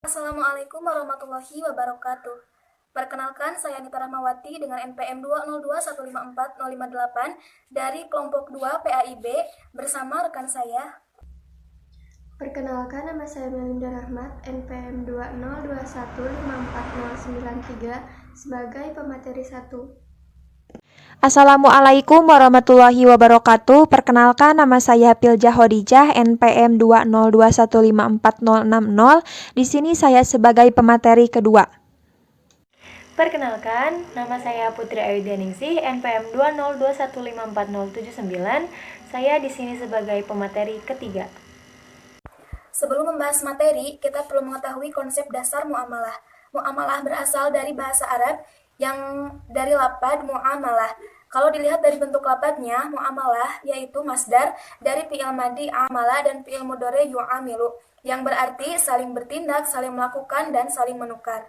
Assalamualaikum warahmatullahi wabarakatuh. Perkenalkan, saya Nita Rahmawati dengan NPM 202154058 dari kelompok 2 PAIB bersama rekan saya. Perkenalkan, nama saya Melinda Rahmat, NPM 202154093 sebagai pemateri 1. Assalamualaikum warahmatullahi wabarakatuh. Perkenalkan, nama saya Pilja Hodijah, NPM 202154060. Di sini saya sebagai pemateri kedua. Perkenalkan, nama saya Putri Ayudianingsih, NPM 202154079. Saya di sini sebagai pemateri ketiga. Sebelum membahas materi, kita perlu mengetahui konsep dasar muamalah. Muamalah berasal dari bahasa Arab yang dari lapad muamalah. Kalau dilihat dari bentuk lapatnya, muamalah yaitu masdar dari fi'il madi amala dan fi'il mudhari yu'amilu, yang berarti saling bertindak, saling melakukan, dan saling menukar.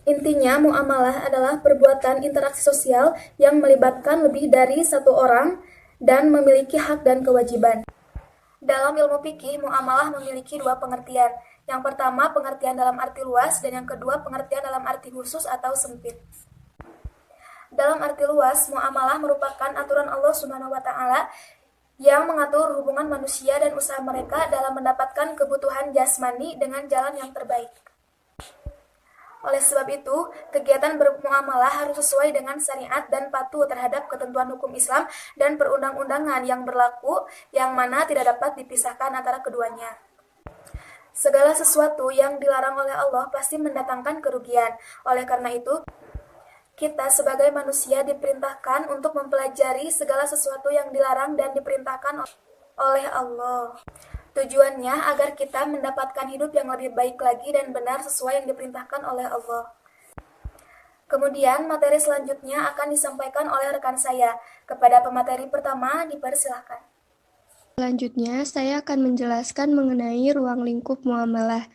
Intinya, muamalah adalah perbuatan interaksi sosial yang melibatkan lebih dari satu orang dan memiliki hak dan kewajiban. Dalam ilmu fikih, muamalah memiliki dua pengertian. Yang pertama, pengertian dalam arti luas, dan yang kedua, pengertian dalam arti khusus atau sempit. Dalam arti luas, muamalah merupakan aturan Allah Subhanahu wa Ta'ala yang mengatur hubungan manusia dan usaha mereka dalam mendapatkan kebutuhan jasmani dengan jalan yang terbaik. Oleh sebab itu, kegiatan bermuamalah harus sesuai dengan syariat dan patuh terhadap ketentuan hukum Islam dan perundang-undangan yang berlaku, yang mana tidak dapat dipisahkan antara keduanya. Segala sesuatu yang dilarang oleh Allah pasti mendatangkan kerugian. Oleh karena itu, kita sebagai manusia diperintahkan untuk mempelajari segala sesuatu yang dilarang dan diperintahkan oleh Allah. Tujuannya agar kita mendapatkan hidup yang lebih baik lagi dan benar sesuai yang diperintahkan oleh Allah. Kemudian materi selanjutnya akan disampaikan oleh rekan saya. Kepada pemateri pertama, dipersilahkan. Selanjutnya, saya akan menjelaskan mengenai ruang lingkup muamalah.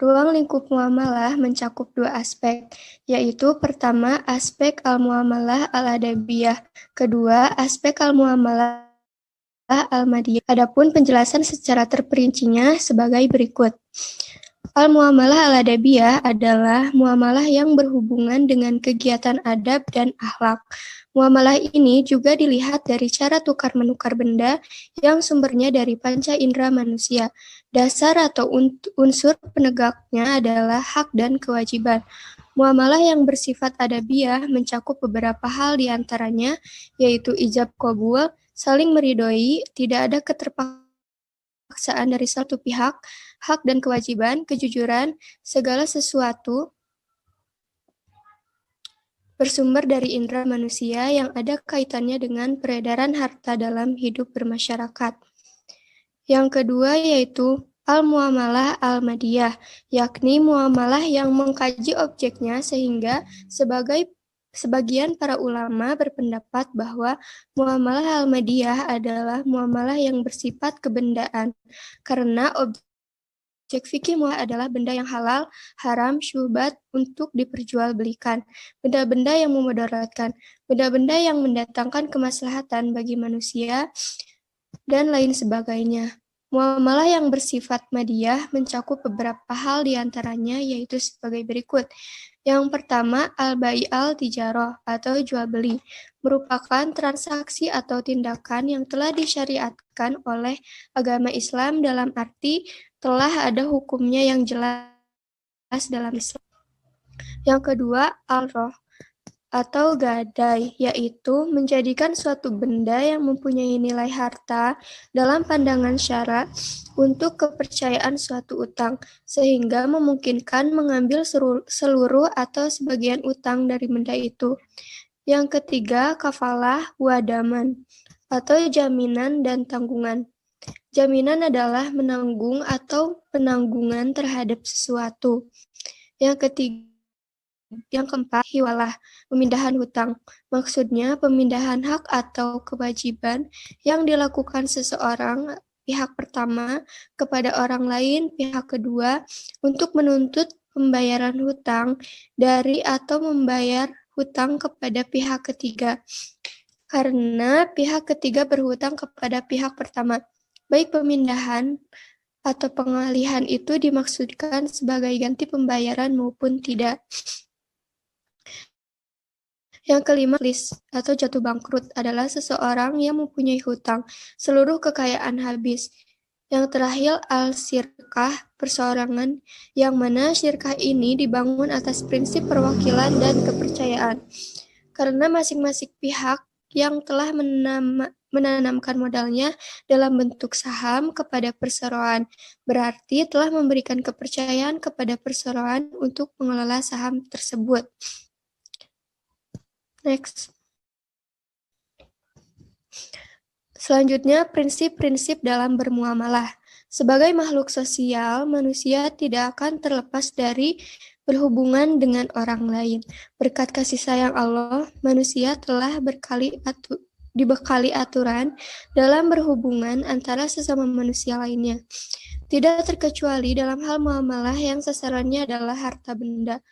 Ruang lingkup muamalah mencakup dua aspek, yaitu pertama, aspek al-muamalah al-adabiyah, kedua, aspek al-muamalah al-madiyah. Adapun penjelasan secara terperincinya sebagai berikut. Al-muamalah al-adabiyah adalah muamalah yang berhubungan dengan kegiatan adab dan akhlak. Muamalah ini juga dilihat dari cara tukar-menukar benda yang sumbernya dari panca indera manusia. Dasar atau unsur penegaknya adalah hak dan kewajiban. Muamalah yang bersifat adabiyah mencakup beberapa hal di antaranya, yaitu ijab qabul, saling meridhoi, tidak ada keterpaksaan dari satu pihak, hak dan kewajiban, kejujuran, segala sesuatu bersumber dari indera manusia yang ada kaitannya dengan peredaran harta dalam hidup bermasyarakat. Yang kedua yaitu al-muamalah al-madiyah, yakni muamalah yang mengkaji objeknya sehingga sebagian para ulama berpendapat bahwa muamalah al-madiyah adalah muamalah yang bersifat kebendaan, karena objek fikih adalah benda yang halal, haram, syubhat untuk diperjualbelikan, benda-benda yang memudaratkan, benda-benda yang mendatangkan kemaslahatan bagi manusia, dan lain sebagainya. Muamalah yang bersifat madiyah mencakup beberapa hal di antaranya, yaitu sebagai berikut. Yang pertama, al-bai' al-tijarah atau jual beli, merupakan transaksi atau tindakan yang telah disyariatkan oleh agama Islam dalam arti telah ada hukumnya yang jelas dalam Islam. Yang kedua, al-roh atau gadai, yaitu menjadikan suatu benda yang mempunyai nilai harta dalam pandangan syara untuk kepercayaan suatu utang, sehingga memungkinkan mengambil seluruh atau sebagian utang dari benda itu. Yang ketiga, kafalah wadaman atau jaminan dan tanggungan. Jaminan adalah menanggung atau penanggungan terhadap sesuatu. Yang keempat, hiwalah, pemindahan hutang. Maksudnya pemindahan hak atau kewajiban yang dilakukan seseorang pihak pertama kepada orang lain pihak kedua untuk menuntut pembayaran hutang dari atau membayar hutang kepada pihak ketiga. Karena pihak ketiga berhutang kepada pihak pertama. Baik pemindahan atau pengalihan itu dimaksudkan sebagai ganti pembayaran maupun tidak. Yang kelima, list atau jatuh bangkrut adalah seseorang yang mempunyai hutang, seluruh kekayaan habis. Yang terakhir, al-syirkah, perseorangan, yang mana syirkah ini dibangun atas prinsip perwakilan dan kepercayaan. Karena masing-masing pihak yang telah menanamkan modalnya dalam bentuk saham kepada perseroan, berarti telah memberikan kepercayaan kepada perseroan untuk mengelola saham tersebut. Next. Selanjutnya, prinsip-prinsip dalam bermuamalah. Sebagai makhluk sosial, manusia tidak akan terlepas dari berhubungan dengan orang lain. Berkat kasih sayang Allah, manusia telah dibekali aturan dalam berhubungan antara sesama manusia lainnya. Tidak terkecuali dalam hal muamalah yang sasarannya adalah harta benda.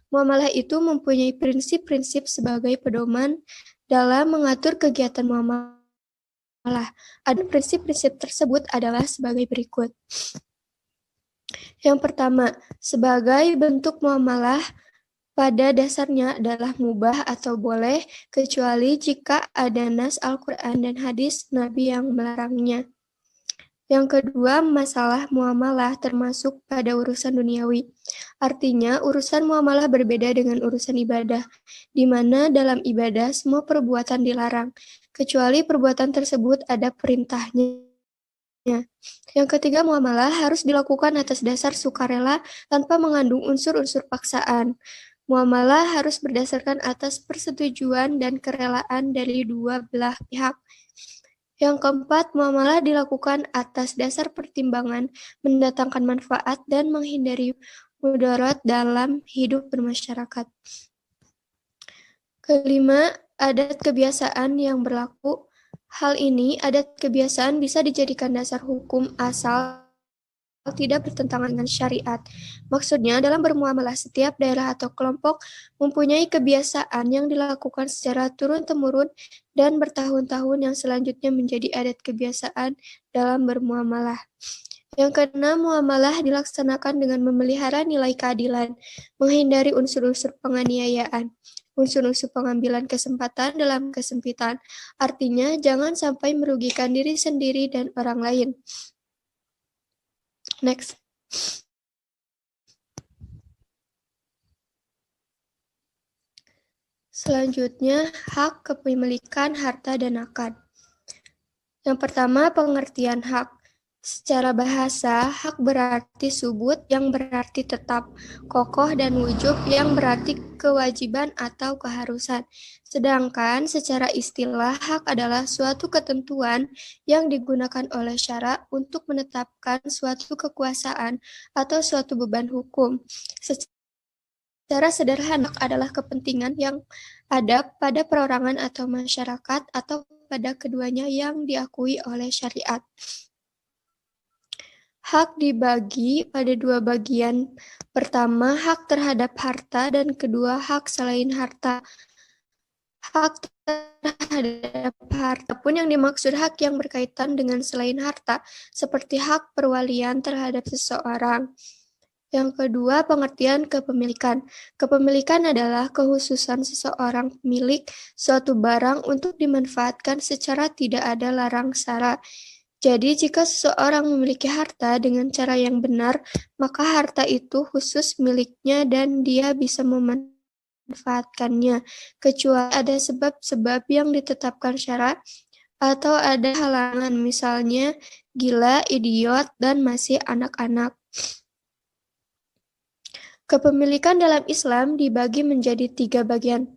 Muamalah itu mempunyai prinsip-prinsip sebagai pedoman dalam mengatur kegiatan muamalah. Ada prinsip-prinsip tersebut adalah sebagai berikut. Yang pertama, sebagai bentuk muamalah pada dasarnya adalah mubah atau boleh, kecuali jika ada nas Al-Quran dan hadis Nabi yang melarangnya. Yang kedua, masalah muamalah termasuk pada urusan duniawi. Artinya, urusan muamalah berbeda dengan urusan ibadah, di mana dalam ibadah semua perbuatan dilarang, kecuali perbuatan tersebut ada perintahnya. Yang ketiga, muamalah harus dilakukan atas dasar sukarela tanpa mengandung unsur-unsur paksaan. Muamalah harus berdasarkan atas persetujuan dan kerelaan dari dua belah pihak. Yang keempat, muamalah dilakukan atas dasar pertimbangan mendatangkan manfaat dan menghindari mudarat dalam hidup bermasyarakat. Kelima, adat kebiasaan yang berlaku. Hal ini, adat kebiasaan bisa dijadikan dasar hukum asal tidak bertentangan dengan syariat. Maksudnya, dalam bermuamalah setiap daerah atau kelompok mempunyai kebiasaan yang dilakukan secara turun-temurun dan bertahun-tahun yang selanjutnya menjadi adat kebiasaan dalam bermuamalah. Yang keenam, muamalah dilaksanakan dengan memelihara nilai keadilan, menghindari unsur-unsur penganiayaan, unsur-unsur pengambilan kesempatan dalam kesempitan. Artinya, jangan sampai merugikan diri sendiri dan orang lain. Next. Selanjutnya, hak kepemilikan harta dan akad. Yang pertama, pengertian hak. Secara bahasa, hak berarti subut yang berarti tetap, kokoh dan wujub yang berarti kewajiban atau keharusan. Sedangkan secara istilah, hak adalah suatu ketentuan yang digunakan oleh syara untuk menetapkan suatu kekuasaan atau suatu beban hukum. Secara sederhana, hak adalah kepentingan yang ada pada perorangan atau masyarakat atau pada keduanya yang diakui oleh syariat. Hak dibagi pada dua bagian. Pertama, hak terhadap harta, dan kedua, hak selain harta. Hak terhadap harta pun yang dimaksud hak yang berkaitan dengan selain harta, seperti hak perwalian terhadap seseorang. Yang kedua, pengertian kepemilikan. Kepemilikan adalah kehususan seseorang pemilik suatu barang untuk dimanfaatkan secara tidak ada larang sara. Jadi, jika seseorang memiliki harta dengan cara yang benar, maka harta itu khusus miliknya dan dia bisa memanfaatkannya, kecuali ada sebab-sebab yang ditetapkan syara atau ada halangan, misalnya gila, idiot, dan masih anak-anak. Kepemilikan dalam Islam dibagi menjadi 3 bagian.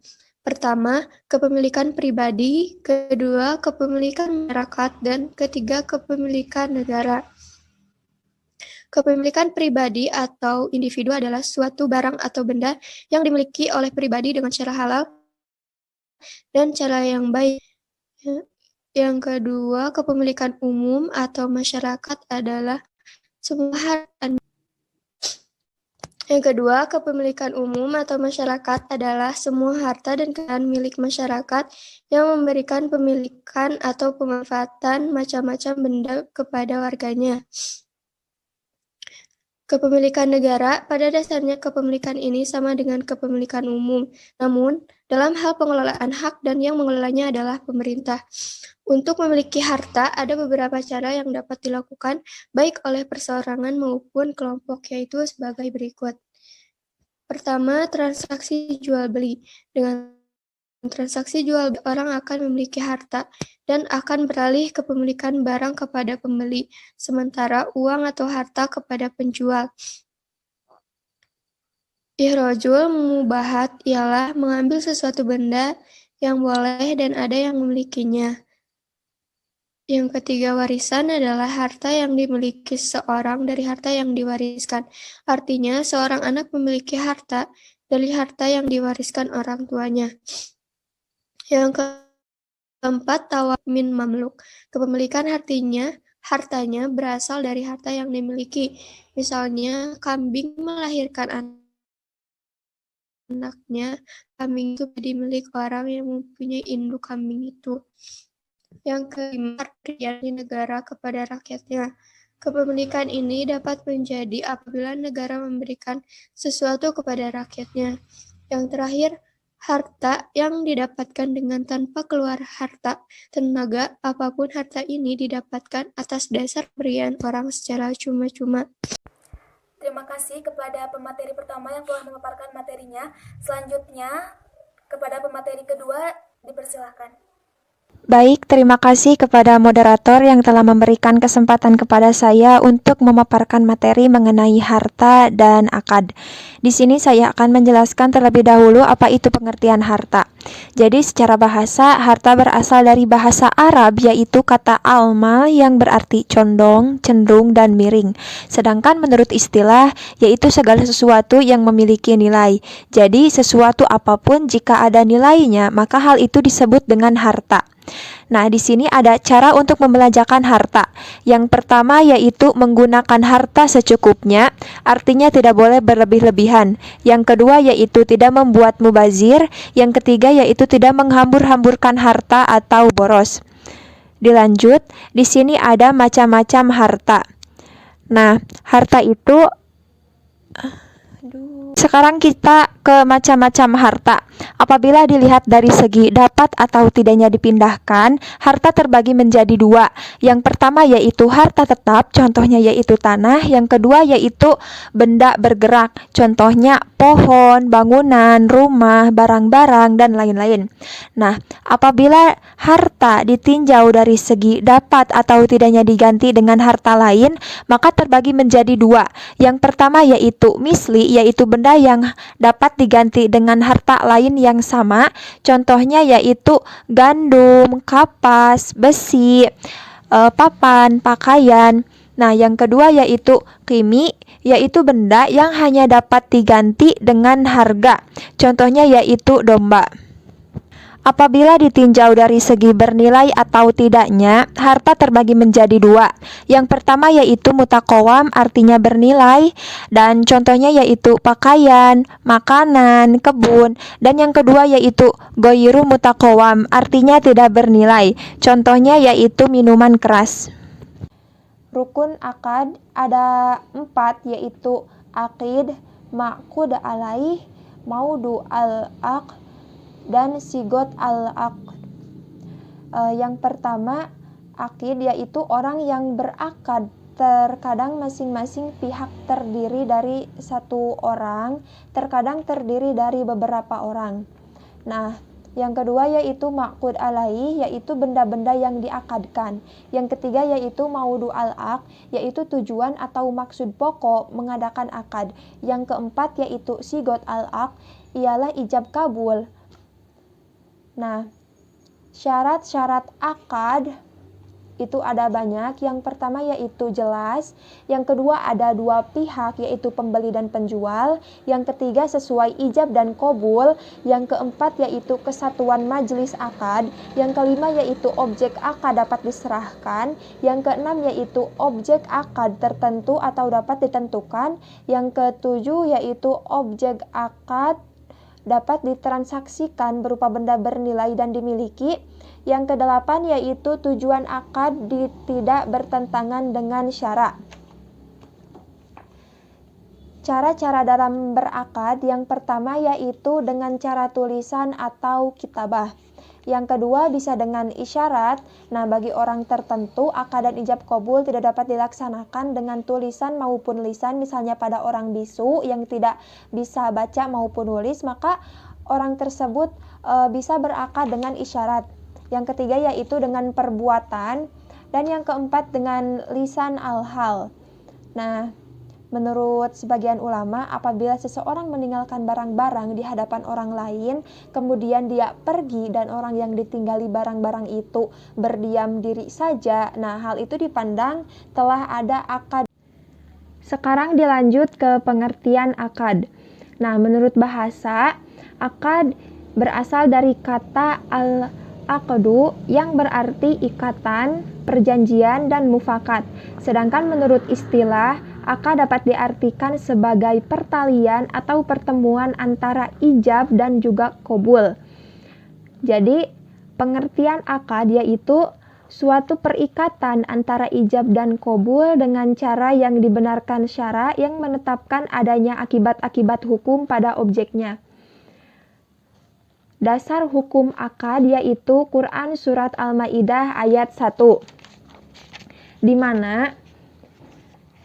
Pertama, kepemilikan pribadi, kedua, kepemilikan masyarakat, dan ketiga, kepemilikan negara. Kepemilikan pribadi atau individu adalah suatu barang atau benda yang dimiliki oleh pribadi dengan cara halal dan cara yang baik. Yang kedua, kepemilikan umum atau masyarakat adalah semua harta. Yang kedua, kepemilikan umum atau masyarakat adalah semua harta dan kekayaan milik masyarakat yang memberikan pemilikan atau pemanfaatan macam-macam benda kepada warganya. Kepemilikan negara, pada dasarnya kepemilikan ini sama dengan kepemilikan umum. Namun, dalam hal pengelolaan hak dan yang mengelolanya adalah pemerintah. Untuk memiliki harta, ada beberapa cara yang dapat dilakukan baik oleh perseorangan maupun kelompok, yaitu sebagai berikut. Pertama, transaksi jual-beli. Dengan transaksi jual beli, orang akan memiliki harta dan akan beralih kepemilikan barang kepada pembeli, sementara uang atau harta kepada penjual. Ikhrajul mubahat ialah mengambil sesuatu benda yang boleh dan ada yang memilikinya. Yang ketiga, warisan adalah harta yang dimiliki seorang dari harta yang diwariskan. Artinya, seorang anak memiliki harta dari harta yang diwariskan orang tuanya. Yang keempat, tawaf min mamluk. Kepemilikan hartanya berasal dari harta yang dimiliki. Misalnya, kambing melahirkan anaknya, kambing itu menjadi milik orang yang mempunyai induk kambing itu. Yang kelima, pemberian di negara kepada rakyatnya. Kepemilikan ini dapat menjadi apabila negara memberikan sesuatu kepada rakyatnya. Yang terakhir, harta yang didapatkan dengan tanpa keluar harta tenaga, apapun harta ini didapatkan atas dasar pemberian orang secara cuma-cuma. Terima kasih kepada pemateri pertama yang telah memaparkan materinya. Selanjutnya, kepada pemateri kedua, dipersilahkan. Baik, terima kasih kepada moderator yang telah memberikan kesempatan kepada saya untuk memaparkan materi mengenai harta dan akad. Di sini saya akan menjelaskan terlebih dahulu apa itu pengertian harta. Jadi secara bahasa, harta berasal dari bahasa Arab yaitu kata almal yang berarti condong, cenderung, dan miring. Sedangkan menurut istilah, yaitu segala sesuatu yang memiliki nilai. Jadi sesuatu apapun jika ada nilainya, maka hal itu disebut dengan harta. Nah, di sini ada cara untuk membelanjakan harta. Yang pertama yaitu menggunakan harta secukupnya, artinya tidak boleh berlebih-lebihan. Yang kedua yaitu tidak membuat mubazir. Yang ketiga yaitu tidak menghambur-hamburkan harta atau boros. Dilanjut, di sini ada macam-macam harta. Nah, harta itu sekarang kita ke macam-macam harta. Apabila dilihat dari segi dapat atau tidaknya dipindahkan, harta terbagi menjadi dua. Yang pertama yaitu harta tetap, contohnya yaitu tanah. Yang kedua yaitu benda bergerak, contohnya pohon, bangunan, rumah, barang-barang, dan lain-lain. Nah, apabila harta ditinjau dari segi dapat atau tidaknya diganti dengan harta lain, maka terbagi menjadi dua. Yang pertama yaitu misli, yaitu benda yang dapat diganti dengan harta lain yang sama, contohnya yaitu gandum, kapas, besi, papan, pakaian. Nah, yang kedua yaitu kimi, yaitu benda yang hanya dapat diganti dengan harga, contohnya yaitu domba. Apabila ditinjau dari segi bernilai atau tidaknya, harta terbagi menjadi dua. Yang pertama yaitu mutakawam, artinya bernilai, dan contohnya yaitu pakaian, makanan, kebun. Dan yang kedua yaitu goyiru mutakawam, artinya tidak bernilai, contohnya yaitu minuman keras. Rukun akad ada 4, yaitu akid, ma'qud alaih, maudu al-aqd, dan sigot al-aqd. Yang pertama, akid yaitu orang yang berakad. Terkadang masing-masing pihak terdiri dari satu orang, terkadang terdiri dari beberapa orang. Nah, yang kedua yaitu ma'qud alaih, yaitu benda-benda yang diakadkan. Yang ketiga yaitu maudu al-aqd, yaitu tujuan atau maksud pokok mengadakan akad. Yang keempat yaitu sigot al-aqd, ialah ijab kabul. Nah, syarat-syarat akad itu ada banyak. Yang pertama yaitu jelas, yang kedua ada dua pihak yaitu pembeli dan penjual, yang ketiga sesuai ijab dan qabul, yang keempat yaitu kesatuan majelis akad, yang kelima yaitu objek akad dapat diserahkan, yang keenam yaitu objek akad tertentu atau dapat ditentukan, yang ketujuh yaitu objek akad dapat ditransaksikan berupa benda bernilai dan dimiliki. Yang kedelapan yaitu tujuan akad tidak bertentangan dengan syara. Cara-cara dalam berakad yang pertama yaitu dengan cara tulisan atau kitabah. Yang kedua bisa dengan isyarat. Nah, bagi orang tertentu akad dan ijab qabul tidak dapat dilaksanakan dengan tulisan maupun lisan. Misalnya pada orang bisu yang tidak bisa baca maupun nulis, maka orang tersebut bisa berakad dengan isyarat. Yang ketiga yaitu dengan perbuatan. Dan yang keempat dengan lisan al-hal. Nah, menurut sebagian ulama, apabila seseorang meninggalkan barang-barang di hadapan orang lain, kemudian dia pergi dan orang yang ditinggali barang-barang itu berdiam diri saja, nah hal itu dipandang telah ada akad. Sekarang dilanjut ke pengertian akad. Nah, menurut bahasa, akad berasal dari kata al-aqdu yang berarti ikatan, perjanjian, dan mufakat. Sedangkan menurut istilah, akad dapat diartikan sebagai pertalian atau pertemuan antara ijab dan juga qabul. Jadi, pengertian akad yaitu suatu perikatan antara ijab dan qabul dengan cara yang dibenarkan syara yang menetapkan adanya akibat-akibat hukum pada objeknya. Dasar hukum akad yaitu Quran Surat Al-Ma'idah ayat 1, di mana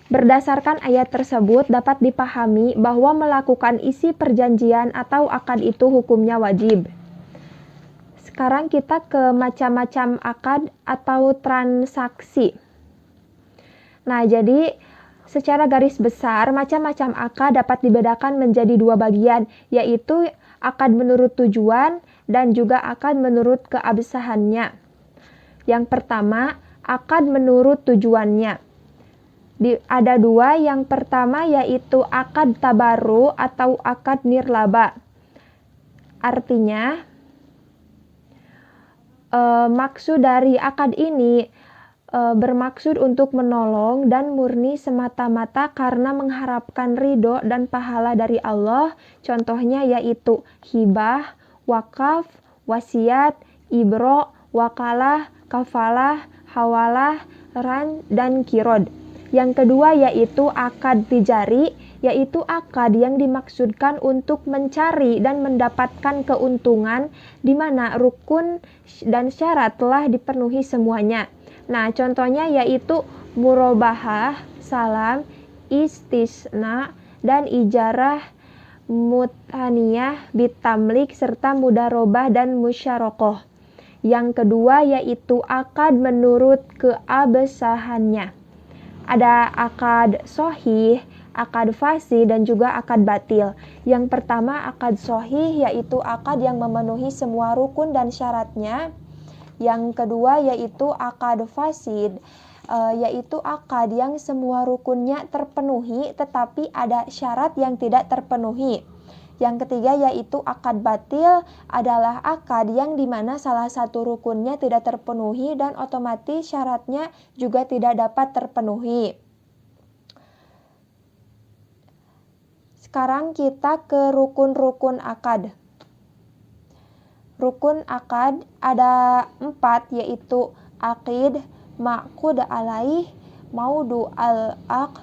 berdasarkan ayat tersebut dapat dipahami bahwa melakukan isi perjanjian atau akad itu hukumnya wajib. Sekarang kita ke macam-macam akad atau transaksi. Nah, jadi secara garis besar macam-macam akad dapat dibedakan menjadi dua bagian, yaitu akad menurut tujuan dan juga akad menurut keabsahannya. Yang pertama, akad menurut tujuannya. Ada dua, yang pertama yaitu akad tabaru atau akad nirlaba. Artinya, maksud dari akad ini bermaksud untuk menolong dan murni semata-mata karena mengharapkan ridho dan pahala dari Allah. Contohnya yaitu hibah, wakaf, wasiat, ibro, wakalah, kafalah, hawalah, ran, dan kirod. Yang kedua yaitu akad tijari, yaitu akad yang dimaksudkan untuk mencari dan mendapatkan keuntungan di mana rukun dan syarat telah dipenuhi semuanya. Nah, contohnya yaitu murabahah, salam, istisna, dan ijarah, mutaniyah, bitamlik, serta mudarobah dan musyarokoh. Yang kedua yaitu akad menurut keabsahannya. Ada akad sohih, akad fasih, dan juga akad batil. Yang pertama akad sohih yaitu akad yang memenuhi semua rukun dan syaratnya. Yang kedua yaitu akad fasid, yaitu akad yang semua rukunnya terpenuhi tetapi ada syarat yang tidak terpenuhi. Yang ketiga yaitu akad batil, adalah akad yang dimana salah satu rukunnya tidak terpenuhi dan otomatis syaratnya juga tidak dapat terpenuhi. Sekarang kita ke rukun-rukun akad. Rukun akad ada 4, yaitu aqid, ma'qud alaih, maudu al-aqd,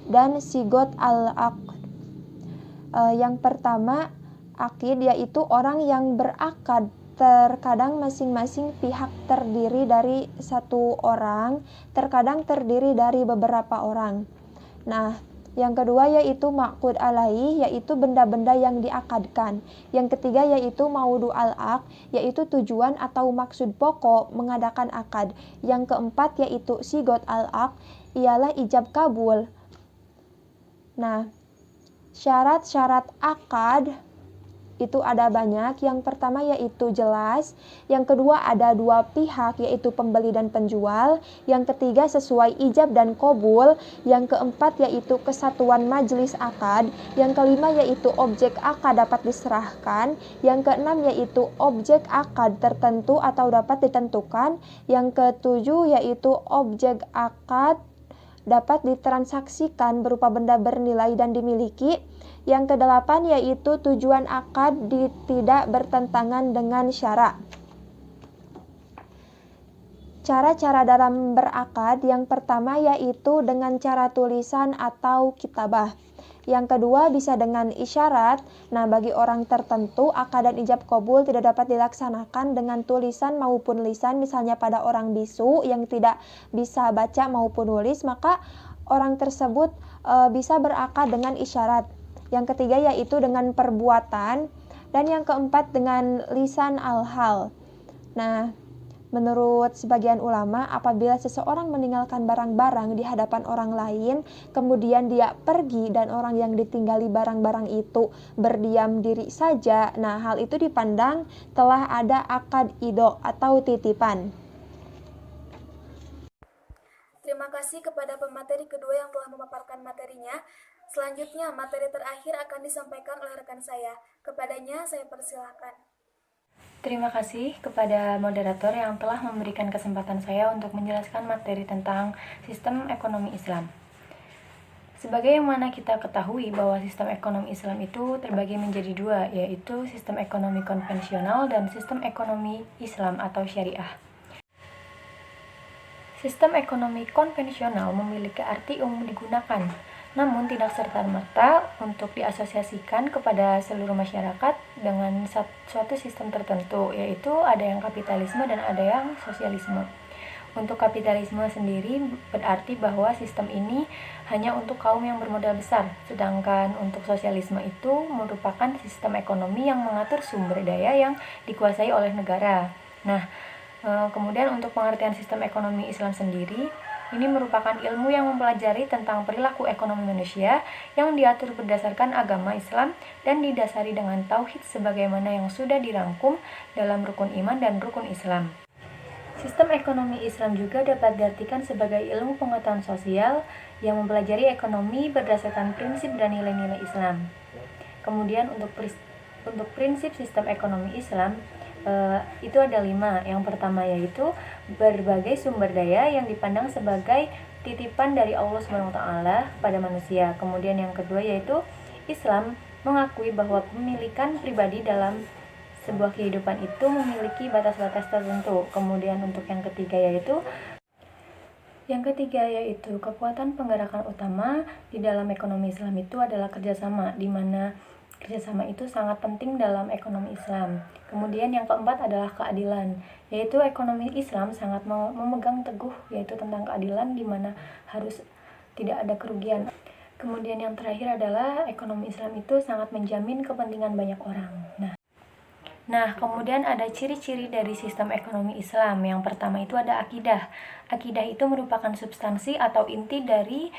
dan sigot al-aqd. Yang pertama, aqid yaitu orang yang berakad. Terkadang masing-masing pihak terdiri dari satu orang, terkadang terdiri dari beberapa orang. Nah, yang kedua yaitu ma'qud alaih, yaitu benda-benda yang diakadkan. Yang ketiga yaitu maudu al-aqd, yaitu tujuan atau maksud pokok mengadakan akad. Yang keempat yaitu sigot al-aqd, ialah ijab kabul. Nah, syarat-syarat akad itu ada banyak. Yang pertama yaitu jelas, yang kedua ada dua pihak yaitu pembeli dan penjual, yang ketiga sesuai ijab dan qabul, yang keempat yaitu kesatuan majelis akad, yang kelima yaitu objek akad dapat diserahkan, yang keenam yaitu objek akad tertentu atau dapat ditentukan, yang ketujuh yaitu objek akad dapat ditransaksikan berupa benda bernilai dan dimiliki. Yang kedelapan yaitu tujuan akad tidak bertentangan dengan syara. Cara-cara dalam berakad yang pertama yaitu dengan cara tulisan atau kitabah. Yang kedua bisa dengan isyarat. Nah, bagi orang tertentu akad dan ijab qabul tidak dapat dilaksanakan dengan tulisan maupun lisan, misalnya pada orang bisu yang tidak bisa baca maupun nulis, maka orang tersebut bisa berakad dengan isyarat. Yang ketiga yaitu dengan perbuatan, dan yang keempat dengan lisan al-hal. Nah, menurut sebagian ulama, apabila seseorang meninggalkan barang-barang di hadapan orang lain, kemudian dia pergi dan orang yang ditinggali barang-barang itu berdiam diri saja, nah hal itu dipandang telah ada akad ido atau titipan. Terima kasih kepada pemateri kedua yang telah memaparkan materinya. Selanjutnya, materi terakhir akan disampaikan oleh rekan saya. Kepadanya, saya persilahkan. Terima kasih kepada moderator yang telah memberikan kesempatan saya untuk menjelaskan materi tentang sistem ekonomi Islam. Sebagaimana kita ketahui bahwa sistem ekonomi Islam itu terbagi menjadi dua, yaitu sistem ekonomi konvensional dan sistem ekonomi Islam atau syariah. Sistem ekonomi konvensional memiliki arti umum digunakan, namun tidak serta-merta untuk diasosiasikan kepada seluruh masyarakat dengan suatu sistem tertentu, yaitu ada yang kapitalisme dan ada yang sosialisme. Untuk kapitalisme sendiri berarti bahwa sistem ini hanya untuk kaum yang bermodal besar, sedangkan untuk sosialisme itu merupakan sistem ekonomi yang mengatur sumber daya yang dikuasai oleh negara. Nah, kemudian untuk pengertian sistem ekonomi Islam sendiri, ini merupakan ilmu yang mempelajari tentang perilaku ekonomi manusia yang diatur berdasarkan agama Islam dan didasari dengan tauhid sebagaimana yang sudah dirangkum dalam rukun iman dan rukun Islam. Sistem ekonomi Islam juga dapat diartikan sebagai ilmu pengetahuan sosial yang mempelajari ekonomi berdasarkan prinsip dan nilai-nilai Islam. Kemudian untuk prinsip sistem ekonomi Islam, itu ada 5. Yang pertama yaitu berbagai sumber daya yang dipandang sebagai titipan dari Allah SWT pada manusia. Kemudian yang kedua yaitu Islam mengakui bahwa pemilikan pribadi dalam sebuah kehidupan itu memiliki batas-batas tertentu. Kemudian untuk yang ketiga yaitu kekuatan penggerakan utama di dalam ekonomi Islam itu adalah kerjasama, di mana kerjasama itu sangat penting dalam ekonomi Islam. Kemudian yang keempat adalah keadilan, yaitu ekonomi Islam sangat memegang teguh yaitu tentang keadilan, di mana harus tidak ada kerugian. Kemudian yang terakhir adalah ekonomi Islam itu sangat menjamin kepentingan banyak orang. Nah, kemudian ada ciri-ciri dari sistem ekonomi Islam. Yang pertama itu ada akidah. Akidah itu merupakan substansi atau inti dari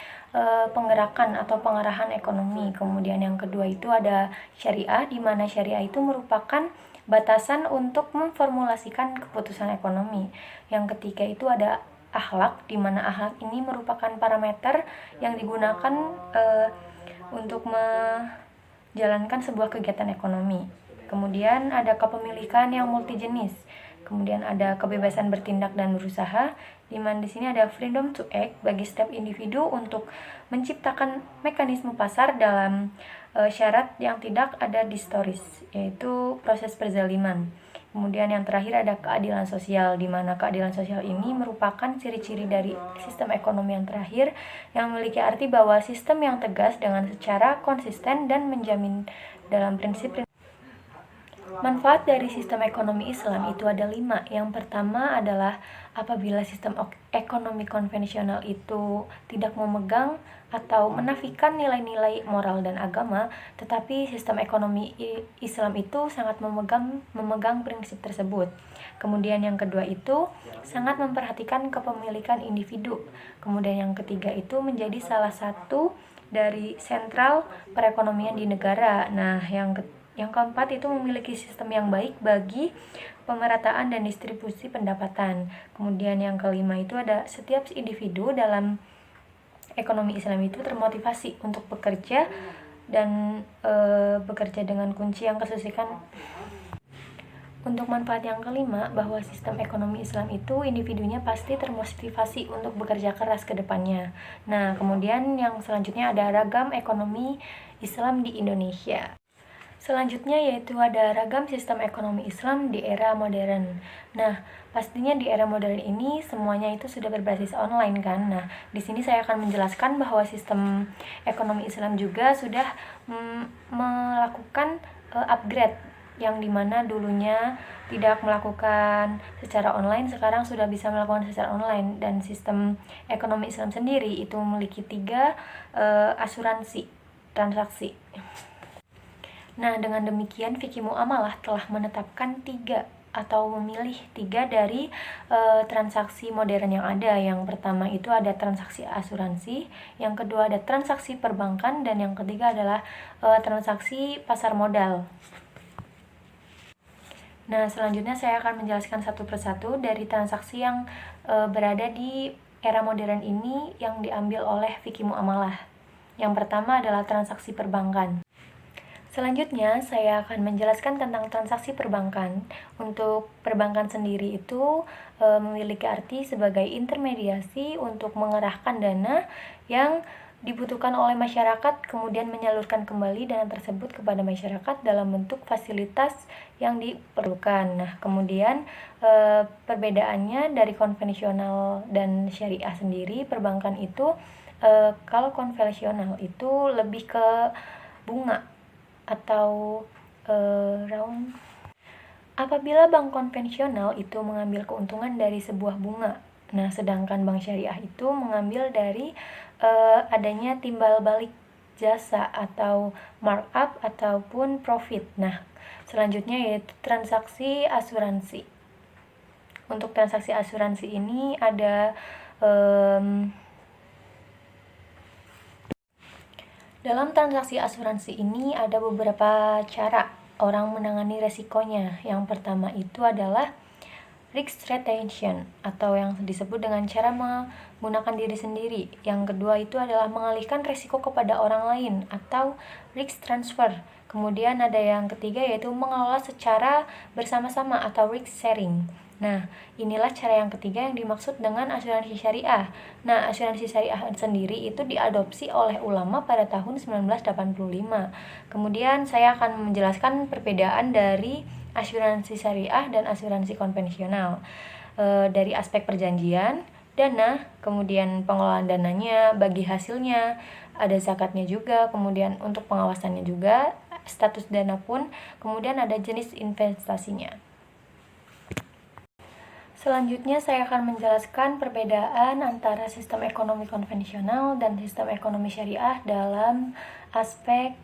penggerakan atau pengarahan ekonomi. Kemudian yang kedua itu ada syariah, di mana syariah itu merupakan batasan untuk memformulasikan keputusan ekonomi. Yang ketiga itu ada akhlak, di mana akhlak ini merupakan parameter yang digunakan untuk menjalankan sebuah kegiatan ekonomi. Kemudian ada kepemilikan yang multijenis. Kemudian ada kebebasan bertindak dan berusaha, di mana di sini ada freedom to act bagi setiap individu untuk menciptakan mekanisme pasar dalam syarat yang tidak ada distoris, yaitu proses perzaliman. Kemudian yang terakhir ada keadilan sosial, di mana keadilan sosial ini merupakan ciri-ciri dari sistem ekonomi yang terakhir, yang memiliki arti bahwa sistem yang tegas dengan secara konsisten dan menjamin dalam prinsip. Manfaat dari sistem ekonomi Islam itu ada 5. Yang pertama adalah apabila sistem ekonomi konvensional itu tidak memegang atau menafikan nilai-nilai moral dan agama, tetapi sistem ekonomi Islam itu sangat memegang prinsip tersebut. Kemudian yang kedua itu sangat memperhatikan kepemilikan individu. Kemudian yang ketiga itu menjadi salah satu dari sentral perekonomian di negara. Nah, yang keempat itu memiliki sistem yang baik bagi pemerataan dan distribusi pendapatan. Kemudian yang kelima itu ada setiap individu dalam ekonomi Islam itu termotivasi untuk bekerja dan bekerja dengan kunci yang kesusikan. Untuk manfaat yang kelima, bahwa sistem ekonomi Islam itu individunya pasti termotivasi untuk bekerja keras ke depannya. Nah, kemudian yang selanjutnya ada ragam ekonomi Islam di Indonesia. Selanjutnya yaitu ada ragam sistem ekonomi Islam di era modern. Nah, pastinya di era modern ini semuanya itu sudah berbasis online kan. Nah, di sini saya akan menjelaskan bahwa sistem ekonomi Islam juga sudah melakukan upgrade yang dimana dulunya tidak melakukan secara online, sekarang sudah bisa melakukan secara online. Dan sistem ekonomi Islam sendiri itu memiliki 3 asuransi transaksi. Nah, dengan demikian fikih muamalah telah menetapkan 3 atau memilih 3 dari transaksi modern yang ada. Yang pertama itu ada transaksi asuransi, yang kedua ada transaksi perbankan, dan yang ketiga adalah transaksi pasar modal. Nah, selanjutnya saya akan menjelaskan satu persatu dari transaksi yang berada di era modern ini yang diambil oleh fikih muamalah. Yang pertama adalah transaksi perbankan. Selanjutnya, saya akan menjelaskan tentang transaksi perbankan. Untuk perbankan sendiri itu memiliki arti sebagai intermediasi untuk mengerahkan dana yang dibutuhkan oleh masyarakat, kemudian menyalurkan kembali dana tersebut kepada masyarakat dalam bentuk fasilitas yang diperlukan. Nah, kemudian perbedaannya dari konvensional dan syariah sendiri, perbankan itu kalau konvensional itu lebih ke bunga atau raung. Apabila bank konvensional itu mengambil keuntungan dari sebuah bunga, nah sedangkan bank syariah itu mengambil dari adanya timbal balik jasa atau markup ataupun profit. Nah, selanjutnya yaitu transaksi asuransi. Untuk transaksi asuransi ini ada dalam transaksi asuransi ini ada beberapa cara orang menangani resikonya. Yang pertama itu adalah risk retention atau yang disebut dengan cara menggunakan diri sendiri. Yang kedua itu adalah mengalihkan resiko kepada orang lain atau risk transfer. Kemudian ada yang ketiga yaitu mengelola secara bersama-sama atau risk sharing. Nah, inilah cara yang ketiga yang dimaksud dengan asuransi syariah. Nah, asuransi syariah sendiri itu diadopsi oleh ulama pada tahun 1985. Kemudian saya akan menjelaskan perbedaan dari asuransi syariah dan asuransi konvensional. Dari aspek perjanjian, dana, kemudian pengelolaan dananya, bagi hasilnya, ada zakatnya juga, kemudian untuk pengawasannya juga, status dana pun, kemudian ada jenis investasinya. Selanjutnya saya akan menjelaskan perbedaan antara sistem ekonomi konvensional dan sistem ekonomi syariah dalam aspek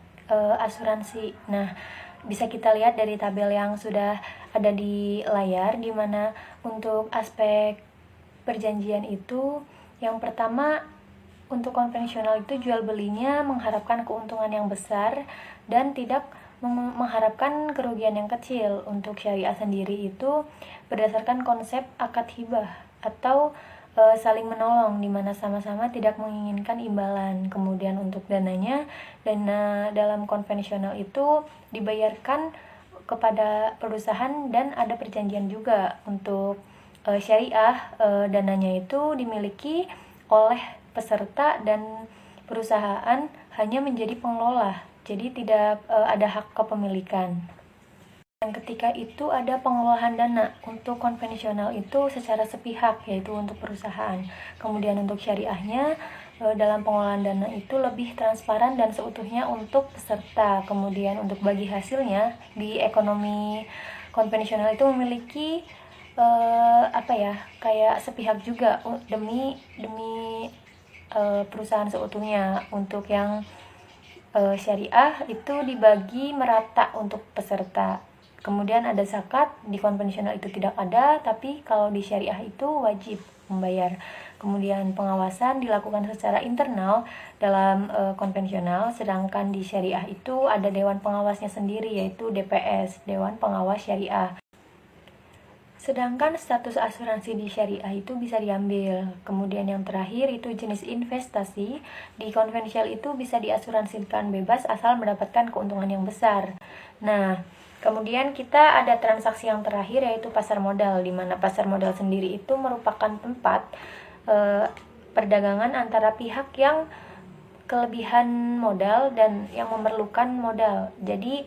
asuransi. Nah, bisa kita lihat dari tabel yang sudah ada di layar, di mana untuk aspek perjanjian itu yang pertama untuk konvensional itu jual belinya mengharapkan keuntungan yang besar dan tidak mengharapkan kerugian yang kecil. Untuk syariah sendiri itu berdasarkan konsep akad hibah atau saling menolong, di mana sama-sama tidak menginginkan imbalan. Kemudian untuk dananya, dana dalam konvensional itu dibayarkan kepada perusahaan dan ada perjanjian juga. Untuk syariah, dananya itu dimiliki oleh peserta dan perusahaan hanya menjadi pengelola. Jadi tidak ada hak kepemilikan. Dan ketika itu ada pengelolaan dana. Untuk konvensional itu secara sepihak, yaitu untuk perusahaan. Kemudian untuk syariahnya, dalam pengelolaan dana itu lebih transparan dan seutuhnya untuk peserta. Kemudian untuk bagi hasilnya, di ekonomi konvensional itu memiliki kayak sepihak juga demi perusahaan seutuhnya. Untuk yang syariah itu dibagi merata untuk peserta. Kemudian ada zakat, di konvensional itu tidak ada, tapi kalau di syariah itu wajib membayar. Kemudian pengawasan dilakukan secara internal dalam konvensional, sedangkan di syariah itu ada dewan pengawasnya sendiri, yaitu DPS, Dewan Pengawas Syariah. Sedangkan status asuransi di syariah itu bisa diambil. Kemudian yang terakhir itu jenis investasi. Di konvensional itu bisa diasuransikan bebas asal mendapatkan keuntungan yang besar. Nah, kemudian kita ada transaksi yang terakhir yaitu pasar modal, di mana pasar modal sendiri itu merupakan tempat perdagangan antara pihak yang kelebihan modal dan yang memerlukan modal. Jadi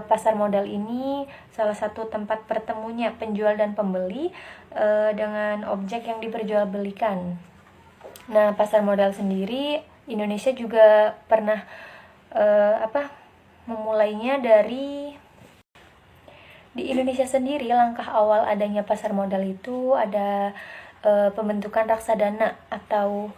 pasar modal ini salah satu tempat pertemunya penjual dan pembeli dengan objek yang diperjualbelikan. Nah, pasar modal sendiri Indonesia juga pernah memulainya dari di Indonesia sendiri. Langkah awal adanya pasar modal itu ada pembentukan reksadana atau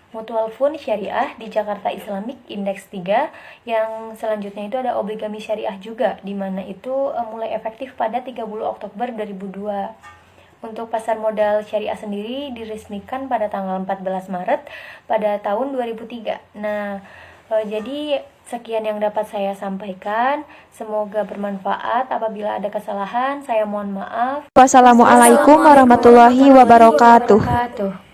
Mutual Fund Syariah di Jakarta Islamic Index 3, yang selanjutnya itu ada obligasi syariah juga, di mana itu mulai efektif pada 30 Oktober 2002. Untuk pasar modal syariah sendiri diresmikan pada tanggal 14 Maret pada tahun 2003. Nah, jadi sekian yang dapat saya sampaikan. Semoga bermanfaat. Apabila ada kesalahan, saya mohon maaf. Wassalamualaikum warahmatullahi wabarakatuh.